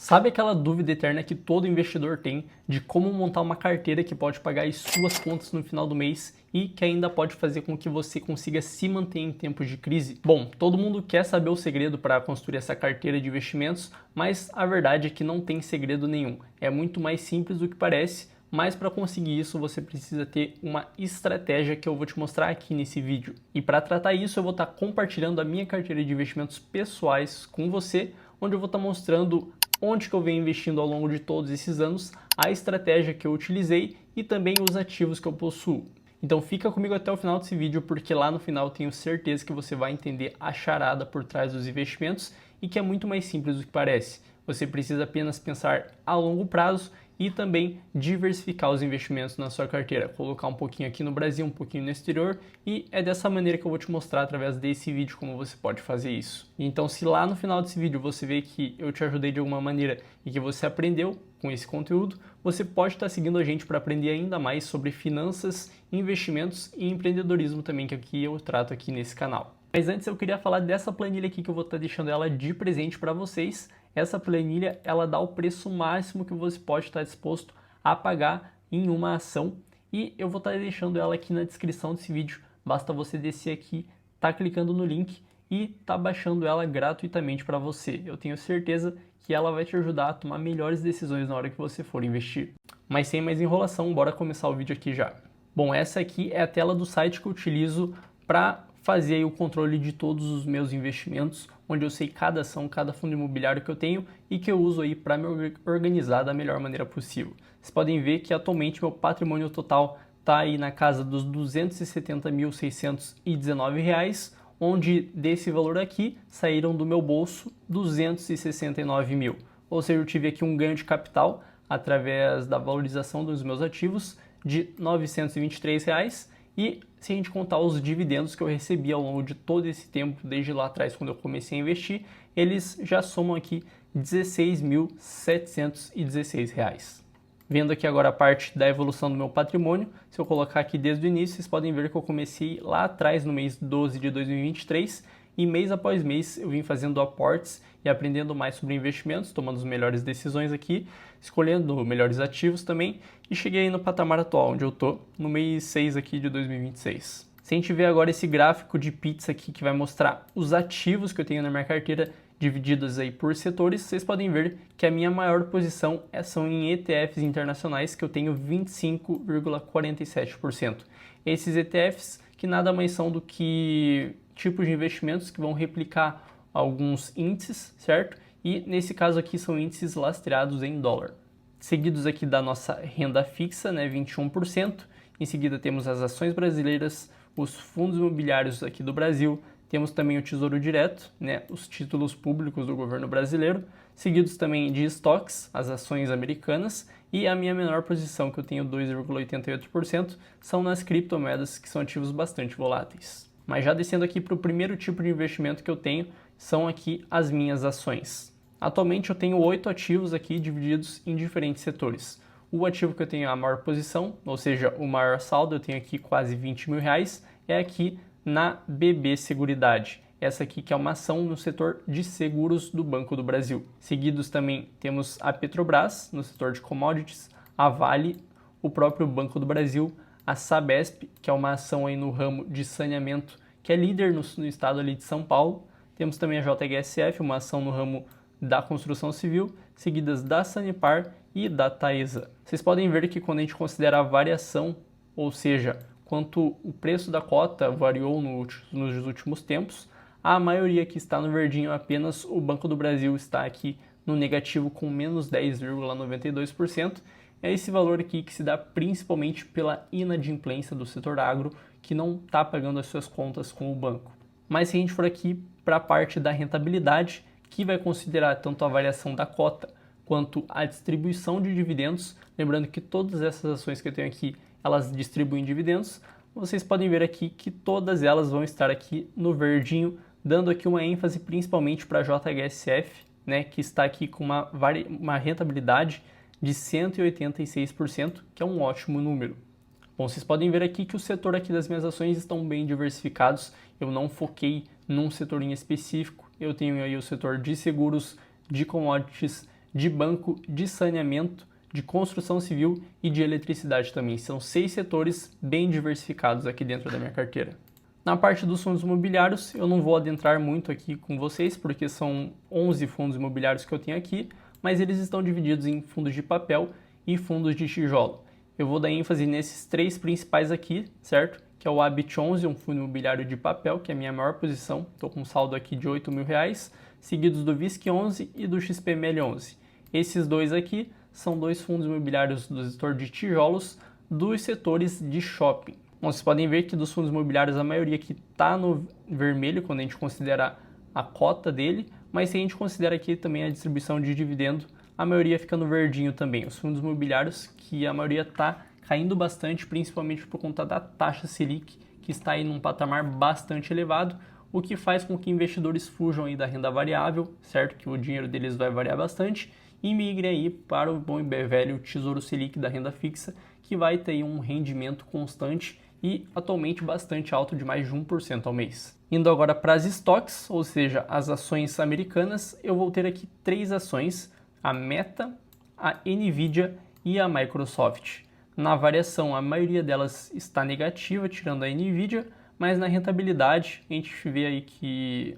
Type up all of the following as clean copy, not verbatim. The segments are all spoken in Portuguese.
Sabe aquela dúvida eterna que todo investidor tem de como montar uma carteira que pode pagar as suas contas no final do mês e que ainda pode fazer com que você consiga se manter em tempos de crise? Bom, todo mundo quer saber o segredo para construir essa carteira de investimentos, mas a verdade é que não tem segredo nenhum. É muito mais simples do que parece, mas para conseguir isso você precisa ter uma estratégia que eu vou te mostrar aqui nesse vídeo. E para tratar isso eu vou estar compartilhando a minha carteira de investimentos pessoais com você, onde eu vou estar mostrando onde que eu venho investindo ao longo de todos esses anos, a estratégia que eu utilizei e também os ativos que eu possuo. Então fica comigo até o final desse vídeo, porque lá no final eu tenho certeza que você vai entender a charada por trás dos investimentos e que é muito mais simples do que parece. Você precisa apenas pensar a longo prazo e também diversificar os investimentos na sua carteira, colocar um pouquinho aqui no Brasil, um pouquinho no exterior, e é dessa maneira que eu vou te mostrar através desse vídeo como você pode fazer isso. Então, se lá no final desse vídeo você vê que eu te ajudei de alguma maneira e que você aprendeu com esse conteúdo, você pode estar seguindo a gente para aprender ainda mais sobre finanças, investimentos e empreendedorismo também, que aqui eu trato aqui nesse canal. Mas antes eu queria falar dessa planilha aqui que eu vou estar deixando ela de presente para vocês. Essa planilha, ela dá o preço máximo que você pode estar disposto a pagar em uma ação e eu vou estar deixando ela aqui na descrição desse vídeo. Basta você descer aqui, tá clicando no link e tá baixando ela gratuitamente para você. Eu tenho certeza que ela vai te ajudar a tomar melhores decisões na hora que você for investir. Mas sem mais enrolação, bora começar o vídeo aqui já. Bom, essa aqui é a tela do site que eu utilizo para fazer aí o controle de todos os meus investimentos, onde eu sei cada ação, cada fundo imobiliário que eu tenho e que eu uso aí para me organizar da melhor maneira possível. Vocês podem ver que atualmente meu patrimônio total está aí na casa dos R$ 270.619, onde desse valor aqui saíram do meu bolso 269 mil. Ou seja, eu tive aqui um ganho de capital através da valorização dos meus ativos de R$ 923 reais. E se a gente contar os dividendos que eu recebi ao longo de todo esse tempo, desde lá atrás, quando eu comecei a investir, eles já somam aqui R$ 16.716 reais. Vendo aqui agora a parte da evolução do meu patrimônio, se eu colocar aqui desde o início, vocês podem ver que eu comecei lá atrás, no mês 12 de 2023, e mês após mês eu vim fazendo aportes e aprendendo mais sobre investimentos, tomando as melhores decisões aqui, escolhendo melhores ativos também, e cheguei aí no patamar atual, onde eu tô, no mês 6 aqui de 2026. Se a gente ver agora esse gráfico de pizza aqui que vai mostrar os ativos que eu tenho na minha carteira, divididos aí por setores, vocês podem ver que a minha maior posição são em ETFs internacionais, que eu tenho 25,47%. Esses ETFs que nada mais são do que tipos de investimentos que vão replicar alguns índices, certo? E nesse caso aqui são índices lastreados em dólar. Seguidos aqui da nossa renda fixa, né, 21%. Em seguida temos as ações brasileiras, os fundos imobiliários aqui do Brasil, temos também o Tesouro Direto, né, os títulos públicos do governo brasileiro, seguidos também de estoques, as ações americanas, e a minha menor posição, que eu tenho 2,88%, são nas criptomoedas, que são ativos bastante voláteis. Mas já descendo aqui para o primeiro tipo de investimento que eu tenho, são aqui as minhas ações. Atualmente eu tenho 8 ativos aqui divididos em diferentes setores. O ativo que eu tenho a maior posição, ou seja, o maior saldo, eu tenho aqui quase 20 mil reais, é aqui na BB Seguridade. Essa aqui que é uma ação no setor de seguros do Banco do Brasil. Seguidos também temos a Petrobras, no setor de commodities, a Vale, o próprio Banco do Brasil, a Sabesp, que é uma ação aí no ramo de saneamento, que é líder no estado ali de São Paulo. Temos também a JHSF, uma ação no ramo da construção civil, seguidas da Sanepar e da Taesa. Vocês podem ver que quando a gente considera a variação, ou seja, quanto o preço da cota variou nos últimos tempos, a maioria que está no verdinho, apenas o Banco do Brasil está aqui no negativo com menos 10,92%. É esse valor aqui que se dá principalmente pela inadimplência do setor agro, que não está pagando as suas contas com o banco. Mas se a gente for aqui para a parte da rentabilidade, que vai considerar tanto a variação da cota quanto a distribuição de dividendos, lembrando que todas essas ações que eu tenho aqui, elas distribuem dividendos, vocês podem ver aqui que todas elas vão estar aqui no verdinho, dando aqui uma ênfase principalmente para a JHSF, né, que está aqui com uma rentabilidade de 186%, que é um ótimo número. Bom, vocês podem ver aqui que o setor aqui das minhas ações estão bem diversificados, eu não foquei num setor em específico, eu tenho aí o setor de seguros, de commodities, de banco, de saneamento, de construção civil e de eletricidade também. São 6 setores bem diversificados aqui dentro da minha carteira. Na parte dos fundos imobiliários, eu não vou adentrar muito aqui com vocês, porque são 11 fundos imobiliários que eu tenho aqui, mas eles estão divididos em fundos de papel e fundos de tijolo. Eu vou dar ênfase nesses 3 principais aqui, certo? Que é o Habit 11, um fundo imobiliário de papel, que é a minha maior posição. Estou com um saldo aqui de R$8.000, seguidos do VISC 11 e do XPML 11. Esses dois aqui são 2 fundos imobiliários do setor de tijolos dos setores de shopping. Bom, vocês podem ver que dos fundos imobiliários a maioria aqui está no vermelho quando a gente considera a cota dele, mas se a gente considera aqui também a distribuição de dividendo, a maioria fica no verdinho também. Os fundos imobiliários que a maioria está caindo bastante, principalmente por conta da taxa Selic, que está aí num patamar bastante elevado, o que faz com que investidores fujam aí da renda variável, certo? Que o dinheiro deles vai variar bastante, e migrem aí para o bom e velho Tesouro Selic da renda fixa, que vai ter um rendimento constante e atualmente bastante alto, de mais de 1% ao mês. Indo agora para as stocks, ou seja, as ações americanas, eu vou ter aqui 3 ações, a Meta, a Nvidia e a Microsoft. Na variação, a maioria delas está negativa, tirando a Nvidia, mas na rentabilidade a gente vê aí que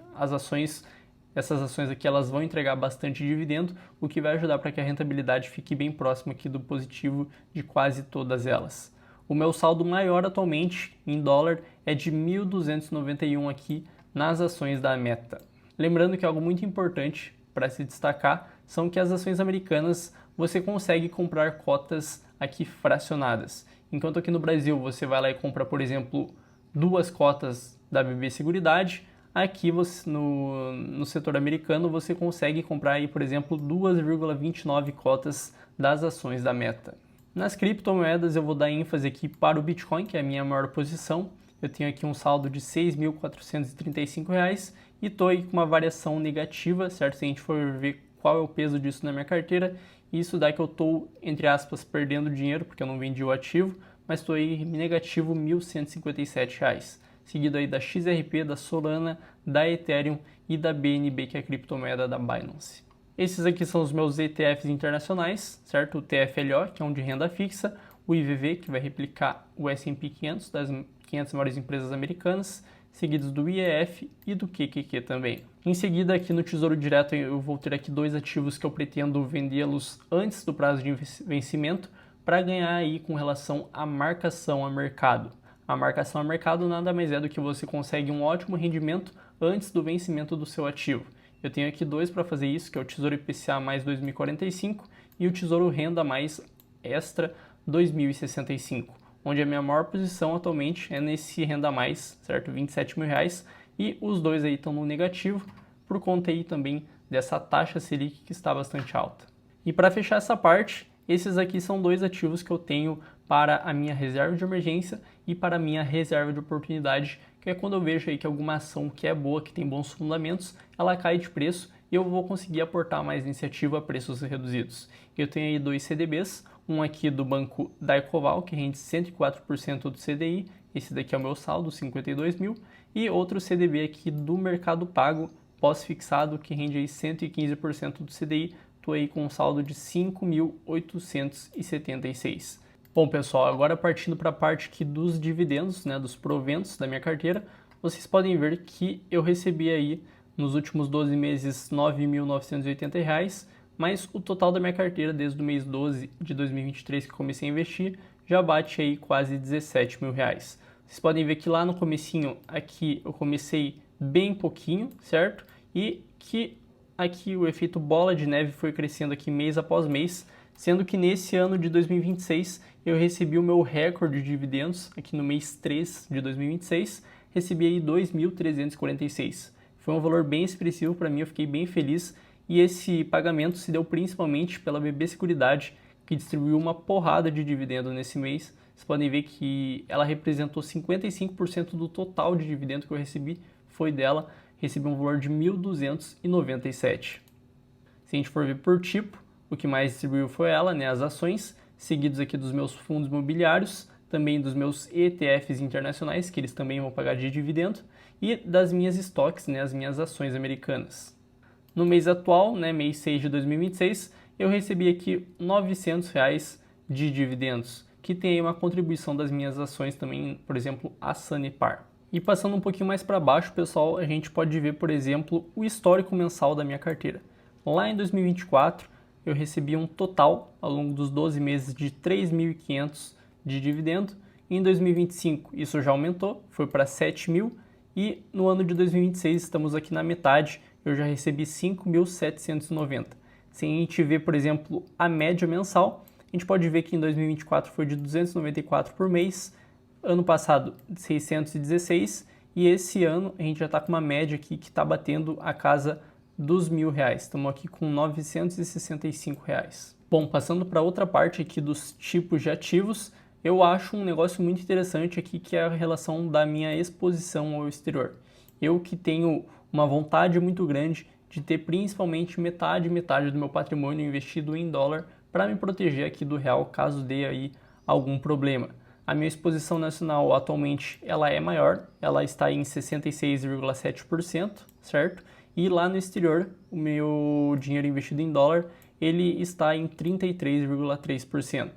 essas ações aqui, elas vão entregar bastante dividendo, o que vai ajudar para que a rentabilidade fique bem próxima aqui do positivo de quase todas elas. O meu saldo maior atualmente em dólar é de 1.291 aqui nas ações da Meta. Lembrando que algo muito importante para se destacar são que as ações americanas você consegue comprar cotas aqui fracionadas. Enquanto aqui no Brasil você vai lá e compra, por exemplo, 2 cotas da BB Seguridade, aqui no setor americano você consegue comprar aí, por exemplo, 2,29 cotas das ações da Meta. Nas criptomoedas eu vou dar ênfase aqui para o Bitcoin, que é a minha maior posição. Eu tenho aqui um saldo de R$6.435 e estou aí com uma variação negativa, certo? Se a gente for ver qual é o peso disso na minha carteira, isso dá que eu estou, entre aspas, perdendo dinheiro, porque eu não vendi o ativo, mas estou aí negativo R$1.157. Seguido aí da XRP, da Solana, da Ethereum e da BNB, que é a criptomoeda da Binance. Esses aqui são os meus ETFs internacionais, certo? O TFLO, que é um de renda fixa, o IVV, que vai replicar o S&P 500, das 500 maiores empresas americanas, seguidos do IEF e do QQQ também. Em seguida, aqui no Tesouro Direto, eu vou ter aqui 2 ativos que eu pretendo vendê-los antes do prazo de vencimento, para ganhar aí com relação à marcação a mercado. A marcação a mercado nada mais é do que você consegue um ótimo rendimento antes do vencimento do seu ativo. Eu tenho aqui 2 para fazer isso, que é o Tesouro IPCA mais 2045 e o Tesouro Renda mais Extra 2065, onde a minha maior posição atualmente é nesse Renda Mais, certo? R$27.000, e os 2 aí estão no negativo, por conta aí também dessa taxa Selic que está bastante alta. E para fechar essa parte, esses aqui são 2 ativos que eu tenho para a minha reserva de emergência e para a minha reserva de oportunidade, que é quando eu vejo aí que alguma ação que é boa, que tem bons fundamentos, ela cai de preço e eu vou conseguir aportar mais iniciativa a preços reduzidos. Eu tenho aí 2 CDBs, um aqui do banco da Ecoval, que rende 104% do CDI, esse daqui é o meu saldo, 52 mil, e outro CDB aqui do Mercado Pago, pós-fixado, que rende aí 115% do CDI, estou aí com um saldo de 5.876. Bom, pessoal, agora partindo para a parte aqui dos dividendos, né, dos proventos da minha carteira, vocês podem ver que eu recebi aí nos últimos 12 meses R$ 9.980, mas o total da minha carteira desde o mês 12 de 2023 que comecei a investir já bate aí quase R$17.000. Vocês podem ver que lá no comecinho aqui eu comecei bem pouquinho, certo? E que aqui o efeito bola de neve foi crescendo aqui mês após mês, sendo que nesse ano de 2026 eu recebi o meu recorde de dividendos, aqui no mês 3 de 2026, recebi aí 2.346. Foi um valor bem expressivo para mim, eu fiquei bem feliz, e esse pagamento se deu principalmente pela BB Seguridade, que distribuiu uma porrada de dividendo nesse mês. Vocês podem ver que ela representou 55% do total de dividendo que eu recebi, foi dela, recebi um valor de 1.297. Se a gente for ver por tipo, o que mais distribuiu foi ela, né, as ações, seguidos aqui dos meus fundos imobiliários, também dos meus ETFs internacionais, que eles também vão pagar de dividendo, e das minhas estoques, né, as minhas ações americanas. No mês atual, né, mês 6 de 2026, eu recebi aqui R$ 900 de dividendos, que tem aí uma contribuição das minhas ações também, por exemplo, a Sanepar. E passando um pouquinho mais para baixo, pessoal, a gente pode ver, por exemplo, o histórico mensal da minha carteira. Lá em 2024, eu recebi um total, ao longo dos 12 meses, de 3.500 de dividendo. Em 2025, isso já aumentou, foi para 7.000. E no ano de 2026, estamos aqui na metade, eu já recebi 5.790. Se a gente ver, por exemplo, a média mensal, a gente pode ver que em 2024 foi de 294 por mês, ano passado 616, e esse ano a gente já está com uma média aqui que está batendo a casa dos R$1.000. Estamos aqui com R$965. Bom, passando para outra parte aqui dos tipos de ativos, eu acho um negócio muito interessante aqui que é a relação da minha exposição ao exterior. Eu que tenho uma vontade muito grande de ter principalmente metade do meu patrimônio investido em dólar para me proteger aqui do real caso dê aí algum problema. A minha exposição nacional atualmente ela é maior, ela está em 66,7%, certo? E lá no exterior, o meu dinheiro investido em dólar, ele está em 33,3%.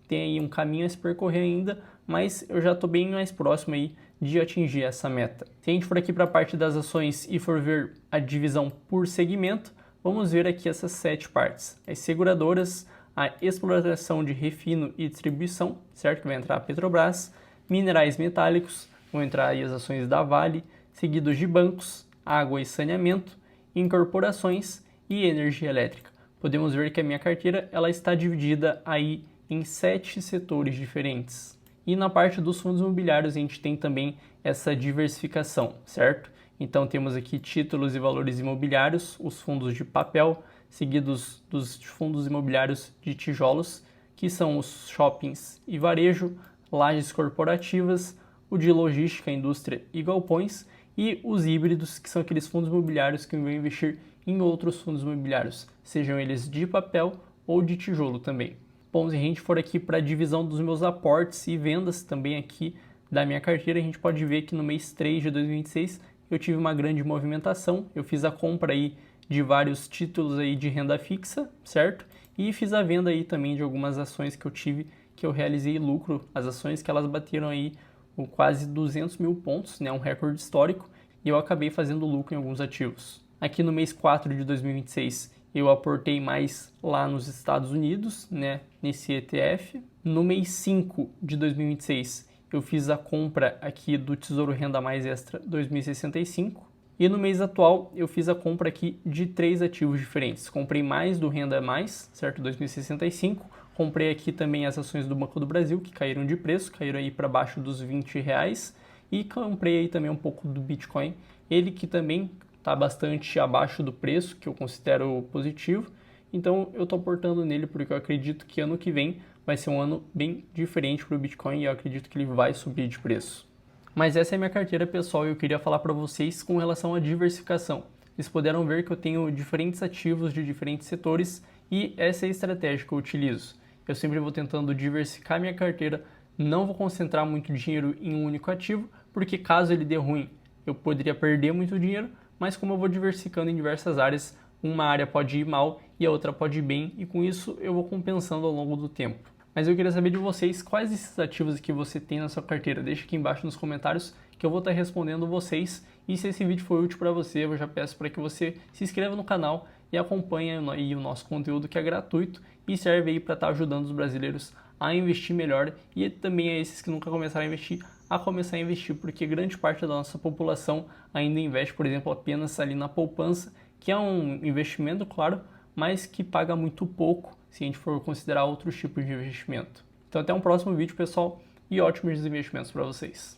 Tem aí um caminho a se percorrer ainda, mas eu já estou bem mais próximo aí de atingir essa meta. Se a gente for aqui para a parte das ações e for ver a divisão por segmento, vamos ver aqui essas 7 partes. As seguradoras, a exploração de refino e distribuição, certo? Que vai entrar a Petrobras, minerais metálicos, vão entrar aí as ações da Vale, seguidos de bancos, água e saneamento, incorporações e energia elétrica. Podemos ver que a minha carteira ela está dividida aí em 7 setores diferentes. E na parte dos fundos imobiliários a gente tem também essa diversificação, certo? Então temos aqui títulos e valores imobiliários, os fundos de papel, seguidos dos fundos imobiliários de tijolos, que são os shoppings e varejo, lajes corporativas, o de logística, indústria e galpões, e os híbridos, que são aqueles fundos imobiliários que vão investir em outros fundos imobiliários, sejam eles de papel ou de tijolo também. Bom, se a gente for aqui para a divisão dos meus aportes e vendas também aqui da minha carteira, a gente pode ver que no mês 3 de 2026 eu tive uma grande movimentação, eu fiz a compra aí de vários títulos aí de renda fixa, certo? E fiz a venda aí também de algumas ações que eu tive, que eu realizei lucro, as ações que elas bateram aí quase 200 mil pontos, né, um recorde histórico, e eu acabei fazendo lucro em alguns ativos. Aqui no mês 4 de 2026, eu aportei mais lá nos Estados Unidos, né, nesse ETF. No mês 5 de 2026, eu fiz a compra aqui do Tesouro Renda Mais Extra 2065. E no mês atual, eu fiz a compra aqui de 3 ativos diferentes. Comprei mais do Renda Mais, certo, 2065. Comprei aqui também as ações do Banco do Brasil, que caíram de preço, caíram aí para baixo dos R$20. E comprei aí também um pouco do Bitcoin, ele que também está bastante abaixo do preço, que eu considero positivo. Então eu estou aportando nele porque eu acredito que ano que vem vai ser um ano bem diferente para o Bitcoin e eu acredito que ele vai subir de preço. Mas essa é a minha carteira pessoal e eu queria falar para vocês com relação à diversificação. Vocês puderam ver que eu tenho diferentes ativos de diferentes setores e essa é a estratégia que eu utilizo. Eu sempre vou tentando diversificar minha carteira, não vou concentrar muito dinheiro em um único ativo, porque caso ele dê ruim, eu poderia perder muito dinheiro, mas como eu vou diversificando em diversas áreas, uma área pode ir mal e a outra pode ir bem, e com isso eu vou compensando ao longo do tempo. Mas eu queria saber de vocês quais esses ativos que você tem na sua carteira. Deixa aqui embaixo nos comentários que eu vou estar respondendo vocês. E se esse vídeo foi útil para você, eu já peço para que você se inscreva no canal e acompanhe aí o nosso conteúdo que é gratuito e serve aí para estar ajudando os brasileiros a investir melhor e também a esses que nunca começaram a investir a começar a investir, porque grande parte da nossa população ainda investe, por exemplo, apenas ali na poupança, que é um investimento, claro, mas que paga muito pouco se a gente for considerar outros tipos de investimento. Então até um próximo vídeo, pessoal, e ótimos investimentos para vocês.